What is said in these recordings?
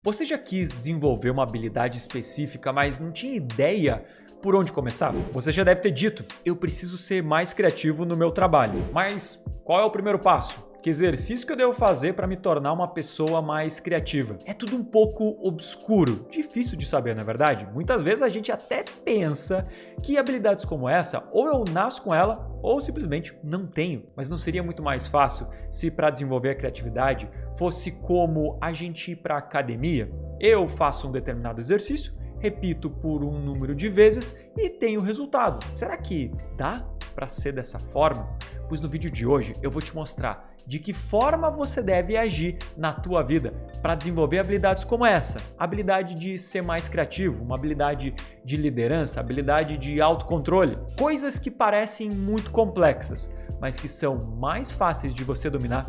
Você já quis desenvolver uma habilidade específica, mas não tinha ideia por onde começar? Você já deve ter dito, eu preciso ser mais criativo no meu trabalho. Mas qual é o primeiro passo? Que exercício que eu devo fazer para me tornar uma pessoa mais criativa? É tudo um pouco obscuro, difícil de saber, não é verdade? Muitas vezes a gente até pensa que habilidades como essa, ou eu nasço com ela, ou simplesmente não tenho. Mas não seria muito mais fácil se para desenvolver a criatividade fosse como a gente ir para a academia? Eu faço um determinado exercício, repito por um número de vezes e tenho resultado. Será que dá para ser dessa forma? Pois no vídeo de hoje eu vou te mostrar de que forma você deve agir na tua vida para desenvolver habilidades como essa. Habilidade de ser mais criativo, uma habilidade de liderança, habilidade de autocontrole. Coisas que parecem muito complexas, mas que são mais fáceis de você dominar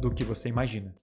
do que você imagina.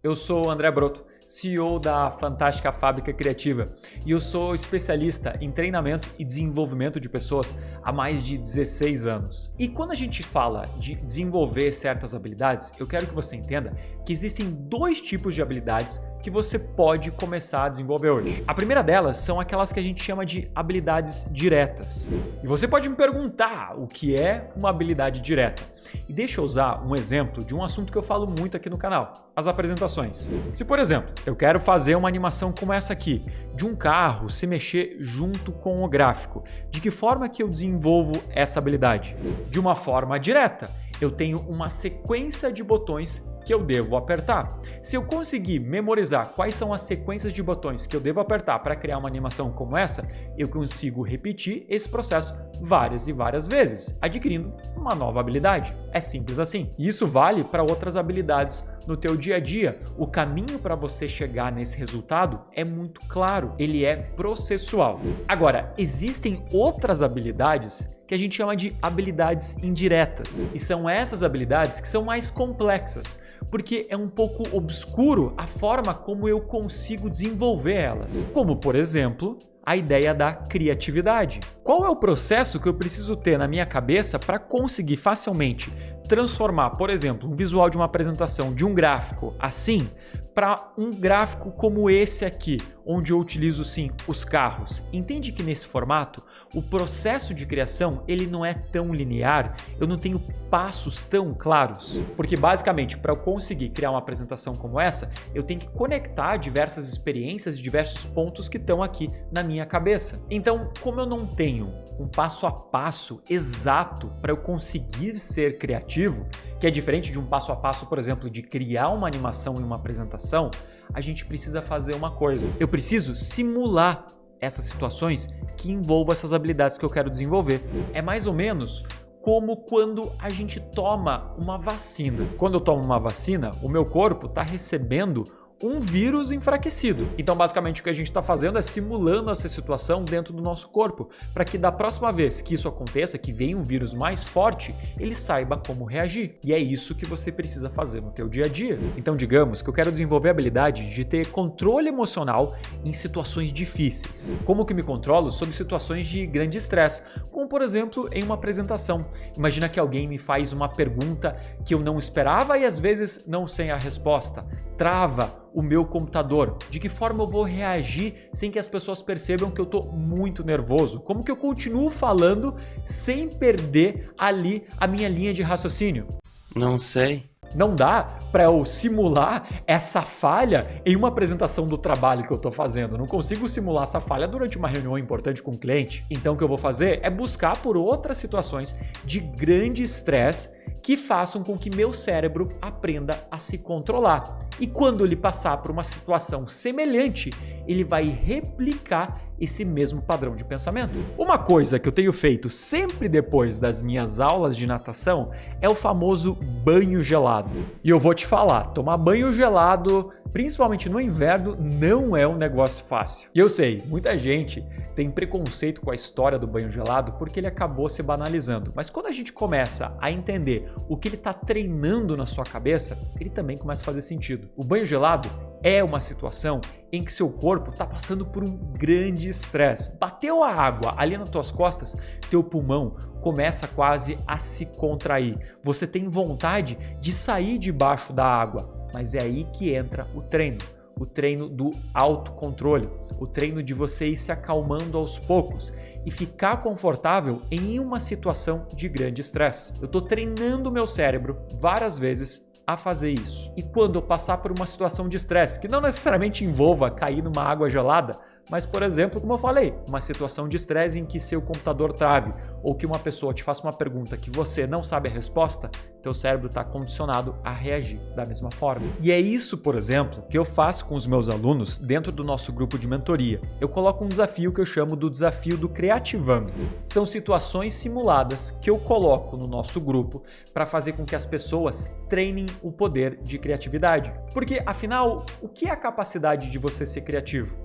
Eu sou o André Broto, CEO da Fantástica Fábrica Criativa, e eu sou especialista em treinamento e desenvolvimento de pessoas há mais de 16 anos. E quando a gente fala de desenvolver certas habilidades, eu quero que você entenda que existem dois tipos de habilidades que você pode começar a desenvolver hoje. A primeira delas são aquelas que a gente chama de habilidades diretas. E você pode me perguntar o que é uma habilidade direta. E deixa eu usar um exemplo de um assunto que eu falo muito aqui no canal, as apresentações. Se, por exemplo, eu quero fazer uma animação como essa aqui, de um carro se mexer junto com o gráfico, de que forma que eu desenvolvo essa habilidade? De uma forma direta. Eu tenho uma sequência de botões que eu devo apertar. Se eu conseguir memorizar quais são as sequências de botões que eu devo apertar para criar uma animação como essa, eu consigo repetir esse processo várias e várias vezes, adquirindo uma nova habilidade. É simples assim. E isso vale para outras habilidades no teu dia a dia. O caminho para você chegar nesse resultado é muito claro, ele é processual. Agora, existem outras habilidades que a gente chama de habilidades indiretas. E são essas habilidades que são mais complexas, porque é um pouco obscuro a forma como eu consigo desenvolver elas. Como, por exemplo, a ideia da criatividade. Qual é o processo que eu preciso ter na minha cabeça para conseguir facilmente transformar, por exemplo, um visual de uma apresentação de um gráfico assim para um gráfico como esse aqui, onde eu utilizo sim os carros? Entende que nesse formato o processo de criação ele não é tão linear, eu não tenho passos tão claros, porque basicamente para eu conseguir criar uma apresentação como essa, eu tenho que conectar diversas experiências, diversos pontos que estão aqui na minha cabeça. Então, como eu não tenho um passo a passo exato para eu conseguir ser criativo, que é diferente de um passo a passo, por exemplo, de criar uma animação em uma apresentação, a gente precisa fazer uma coisa. Eu preciso simular essas situações que envolvam essas habilidades que eu quero desenvolver. É mais ou menos como quando a gente toma uma vacina. Quando eu tomo uma vacina, o meu corpo está recebendo um vírus enfraquecido. Então, basicamente, o que a gente está fazendo é simulando essa situação dentro do nosso corpo, para que da próxima vez que isso aconteça, que venha um vírus mais forte, ele saiba como reagir. E é isso que você precisa fazer no teu dia a dia. Então, digamos que eu quero desenvolver a habilidade de ter controle emocional em situações difíceis. Como que me controlo sob situações de grande estresse, como, por exemplo, em uma apresentação. Imagina que alguém me faz uma pergunta que eu não esperava e às vezes não sei a resposta. Trava o meu computador. De que forma eu vou reagir sem que as pessoas percebam que eu estou muito nervoso? Como que eu continuo falando sem perder ali a minha linha de raciocínio? Não sei. Não dá para eu simular essa falha em uma apresentação do trabalho que eu estou fazendo. Eu não consigo simular essa falha durante uma reunião importante com o cliente. Então o que eu vou fazer é buscar por outras situações de grande estresse que façam com que meu cérebro aprenda a se controlar. E quando ele passar por uma situação semelhante, ele vai replicar esse mesmo padrão de pensamento. Uma coisa que eu tenho feito sempre depois das minhas aulas de natação é o famoso banho gelado. E eu vou te falar, tomar banho gelado, principalmente no inverno, não é um negócio fácil. E eu sei, muita gente tem preconceito com a história do banho gelado porque ele acabou se banalizando. Mas quando a gente começa a entender o que ele está treinando na sua cabeça, ele também começa a fazer sentido. O banho gelado é uma situação em que seu corpo corpo está passando por um grande estresse. Bateu a água ali nas tuas costas, teu pulmão começa quase a se contrair. Você tem vontade de sair debaixo da água, mas é aí que entra o treino do autocontrole, o treino de você ir se acalmando aos poucos e ficar confortável em uma situação de grande estresse. Eu estou treinando o meu cérebro várias vezes a fazer isso. E quando eu passar por uma situação de estresse, que não necessariamente envolva cair numa água gelada, mas, por exemplo, como eu falei, uma situação de estresse em que seu computador trave ou que uma pessoa te faça uma pergunta que você não sabe a resposta, teu cérebro está condicionado a reagir da mesma forma. E é isso, por exemplo, que eu faço com os meus alunos dentro do nosso grupo de mentoria. Eu coloco um desafio que eu chamo do desafio do Creativando. São situações simuladas que eu coloco no nosso grupo para fazer com que as pessoas treinem o poder de criatividade. Porque, afinal, o que é a capacidade de você ser criativo?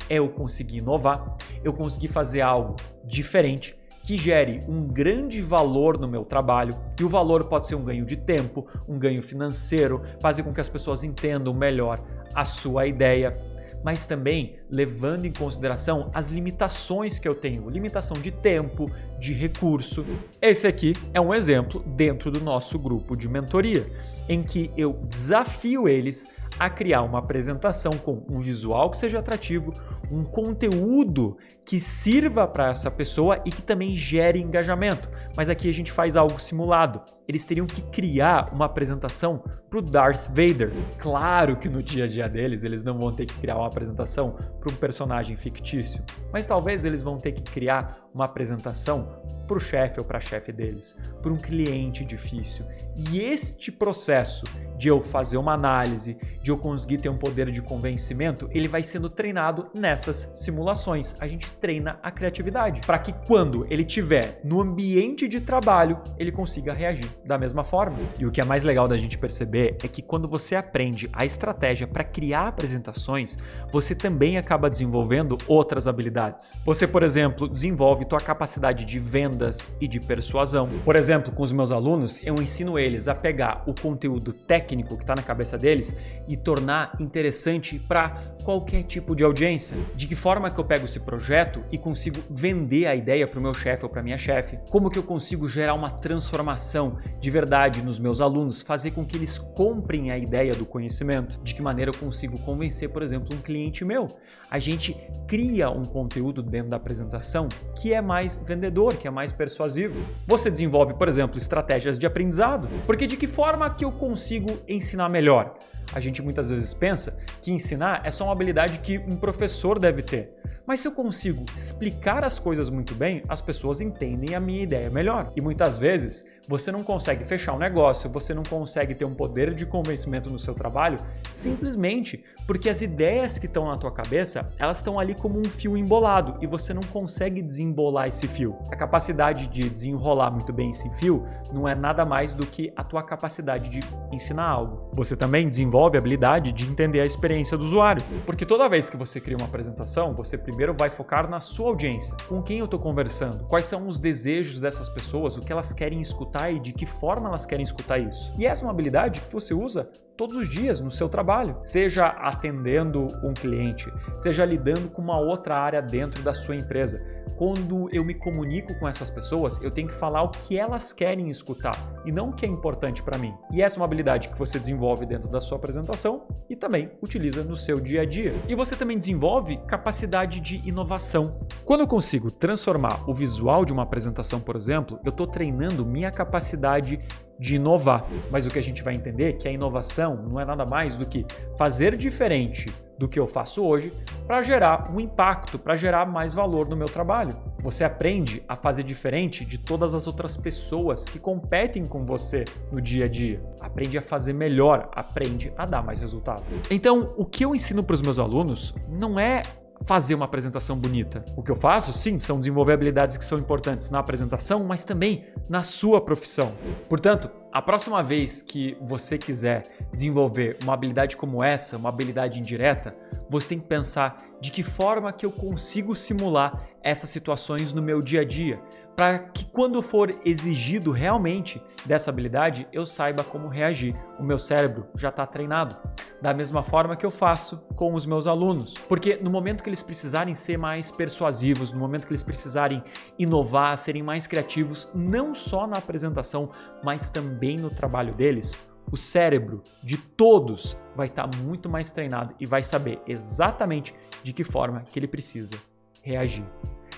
É eu conseguir inovar, eu conseguir fazer algo diferente, que gere um grande valor no meu trabalho, e o valor pode ser um ganho de tempo, um ganho financeiro, fazer com que as pessoas entendam melhor a sua ideia, mas também levando em consideração as limitações que eu tenho, limitação de tempo, de recurso. Esse aqui é um exemplo dentro do nosso grupo de mentoria, em que eu desafio eles a criar uma apresentação com um visual que seja atrativo, um conteúdo que sirva para essa pessoa e que também gere engajamento. Mas aqui a gente faz algo simulado. Eles teriam que criar uma apresentação para o Darth Vader. Claro que no dia a dia deles eles não vão ter que criar uma apresentação para um personagem fictício, mas talvez eles vão ter que criar uma apresentação para o chefe ou para a chefe deles, para um cliente difícil. E este processo de eu fazer uma análise, de eu conseguir ter um poder de convencimento, ele vai sendo treinado nessas simulações. A gente treina a criatividade para que quando ele estiver no ambiente de trabalho, ele consiga reagir da mesma forma. E o que é mais legal da gente perceber é que quando você aprende a estratégia para criar apresentações, você também acaba desenvolvendo outras habilidades. Você, por exemplo, desenvolve tua capacidade de vendas e de persuasão. Por exemplo, com os meus alunos, eu ensino eles a pegar o conteúdo técnico que está na cabeça deles e tornar interessante para qualquer tipo de audiência. De que forma que eu pego esse projeto e consigo vender a ideia para o meu chefe ou para minha chefe? Como que eu consigo gerar uma transformação de verdade nos meus alunos, fazer com que eles comprem a ideia do conhecimento? De que maneira eu consigo convencer, por exemplo, um cliente meu? A gente cria um conteúdo dentro da apresentação que é mais vendedor, que é mais persuasivo. Você desenvolve, por exemplo, estratégias de aprendizado, porque de que forma que eu consigo ensinar melhor? A gente muitas vezes pensa que ensinar é só uma habilidade que um professor deve ter. Mas se eu consigo explicar as coisas muito bem, as pessoas entendem a minha ideia melhor. E muitas vezes você não consegue fechar um negócio, você não consegue ter um poder de convencimento no seu trabalho simplesmente porque as ideias que estão na tua cabeça, elas estão ali como um fio embolado e você não consegue desembolar esse fio. A capacidade de desenrolar muito bem esse fio não é nada mais do que a tua capacidade de ensinar algo. Você também desenvolve a habilidade de entender a experiência do usuário, porque toda vez que você cria uma apresentação, você primeiro vai focar na sua audiência. Com quem eu estou conversando? Quais são os desejos dessas pessoas? O que elas querem escutar e de que forma elas querem escutar isso? E essa é uma habilidade que você usa todos os dias no seu trabalho, seja atendendo um cliente, seja lidando com uma outra área dentro da sua empresa. Quando eu me comunico com essas pessoas, eu tenho que falar o que elas querem escutar e não o que é importante para mim. E essa é uma habilidade que você desenvolve dentro da sua apresentação e também utiliza no seu dia a dia. E você também desenvolve capacidade de inovação. Quando eu consigo transformar o visual de uma apresentação, por exemplo, eu estou treinando minha capacidade de inovar. Mas o que a gente vai entender é que a inovação não é nada mais do que fazer diferente do que eu faço hoje para gerar um impacto, para gerar mais valor no meu trabalho. Você aprende a fazer diferente de todas as outras pessoas que competem com você no dia a dia. Aprende a fazer melhor, aprende a dar mais resultado. Então, o que eu ensino para os meus alunos não é fazer uma apresentação bonita. O que eu faço, sim, são desenvolver habilidades que são importantes na apresentação, mas também na sua profissão. Portanto, a próxima vez que você quiser desenvolver uma habilidade como essa, uma habilidade indireta, você tem que pensar de que forma que eu consigo simular essas situações no meu dia a dia, para que quando for exigido realmente dessa habilidade, eu saiba como reagir. O meu cérebro já está treinado. Da mesma forma que eu faço com os meus alunos. Porque no momento que eles precisarem ser mais persuasivos, no momento que eles precisarem inovar, serem mais criativos, não só na apresentação, mas também no trabalho deles, o cérebro de todos vai estar muito mais treinado e vai saber exatamente de que forma que ele precisa reagir.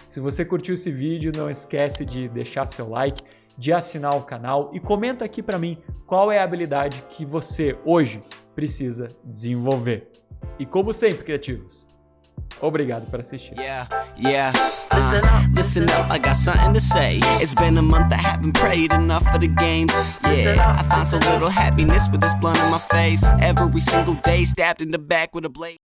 Se você curtiu esse vídeo, não esquece de deixar seu like, de assinar o canal e comenta aqui para mim qual é a habilidade que você hoje precisa desenvolver. E como sempre, criativos, obrigado por assistir. Listen up, I got something to say. It's been a month, I haven't prayed enough for the games. I find so little happiness with this blunt in my face. Every single day, stabbed in the back with a blade.